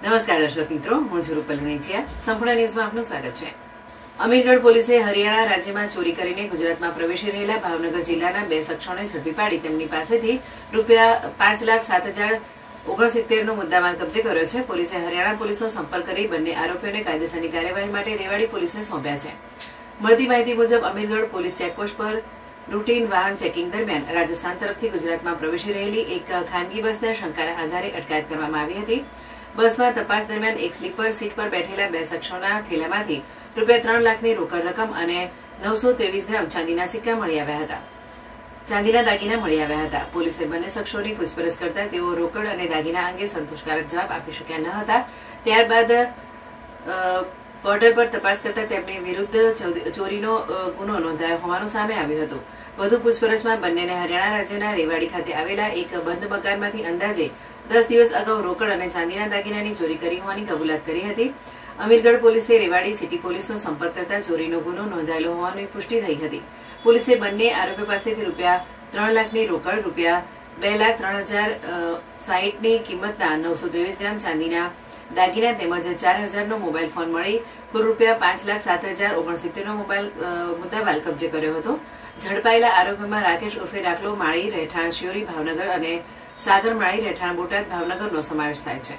નમસ્કાર દર્શક મિત્રો, હું છું રૂપલ વણેચિયા. સંપૂર્ણ ન્યૂઝમાં આપનું સ્વાગત છે. અમીરગઢ પોલીસે હરિયાણા રાજ્યમાં ચોરી કરીને ગુજરાતમાં પ્રવેશી રહેલા ભાવનગર જિલ્લાના 2 શખ્સોને ઝડપી પાડી તેમની પાસેથી ₹5,07,069 નો મુદ્દામાલ કબજે કર્યો છે. પોલીસે હરિયાણા પોલીસનો સંપર્ક કરી બંને આરોપીઓને કાયદેસરની કાર્યવાહી માટે રેવાડી પોલીસને સોંપ્યા છે. મળતી માહિતી મુજબ અમીરગઢ પોલીસ ચેકપોસ્ટ પર રૂટીન વાહન ચેકિંગ દરમિયાન રાજસ્થાન તરફથી ગુજરાતમાં પ્રવેશી રહેલી એક ખાનગી બસને શંકાના આધારે અટકાયત કરવામાં આવી હતી. બસમાં તપાસ દરમિયાન એક સ્લીપર સીટ પર બેઠેલા 2 શખ્સોના થેલામાંથી ₹3 લાખની રોકડ રકમ અને 923 ગ્રામ ચાંદીના સિક્કા મળી આવ્યા હતા. ચાંદીના દાગીના મળી આવ્યા હતા. પોલીસે બંને શખ્સોની પૂછપરછ કરતા તેઓ રોકડ અને દાગીના અંગે સંતોષકારક જવાબ આપી શક્યા ન હતા. ત્યારબાદ પોર્ટલ પર તપાસ કરતા તેમની વિરુદ્ધ ચોરીનો ગુનો નોંધાયો હોવાનું સામે આવ્યું હતું. વધુ પૂછપરછમાં બંનેને હરિયાણા રાજ્યના રેવાડી ખાતે આવેલા એક બંધ મકાનમાંથી અંદાજે 10 દિવસ અગાઉ રોકડ અને ચાંદીના દાગીનાની ચોરી કરી હોવાની કબૂલાત કરી હતી. અમીરગઢ પોલીસે રેવાડી સિટી પોલીસનો સંપર્ક કરતા ચોરીનો ગુનો નોંધાયેલો હોવાની પુષ્ટિ થઈ હતી. પોલીસે બંને આરોપીઓ પાસેથી ₹3 લાખની રોકડ, ₹2,03,060 ની કિંમતના 923 ગ્રામ ચાંદીના દાગીના તેમજ 4,000 નો મોબાઈલ ફોન મળી કુલ ₹5,07,069 નો મુદ્દામાલ કબજે કર્યો હતો. ઝડપાયેલા આરોપીમાં રાકેશ ઉર્ફે રાખલો માળી રહેઠાણ શિયોરી ભાવનગર અને સાગર માળી રહેઠાણ બોટાદ ભાવનગરનો સમાવેશ થાય છે.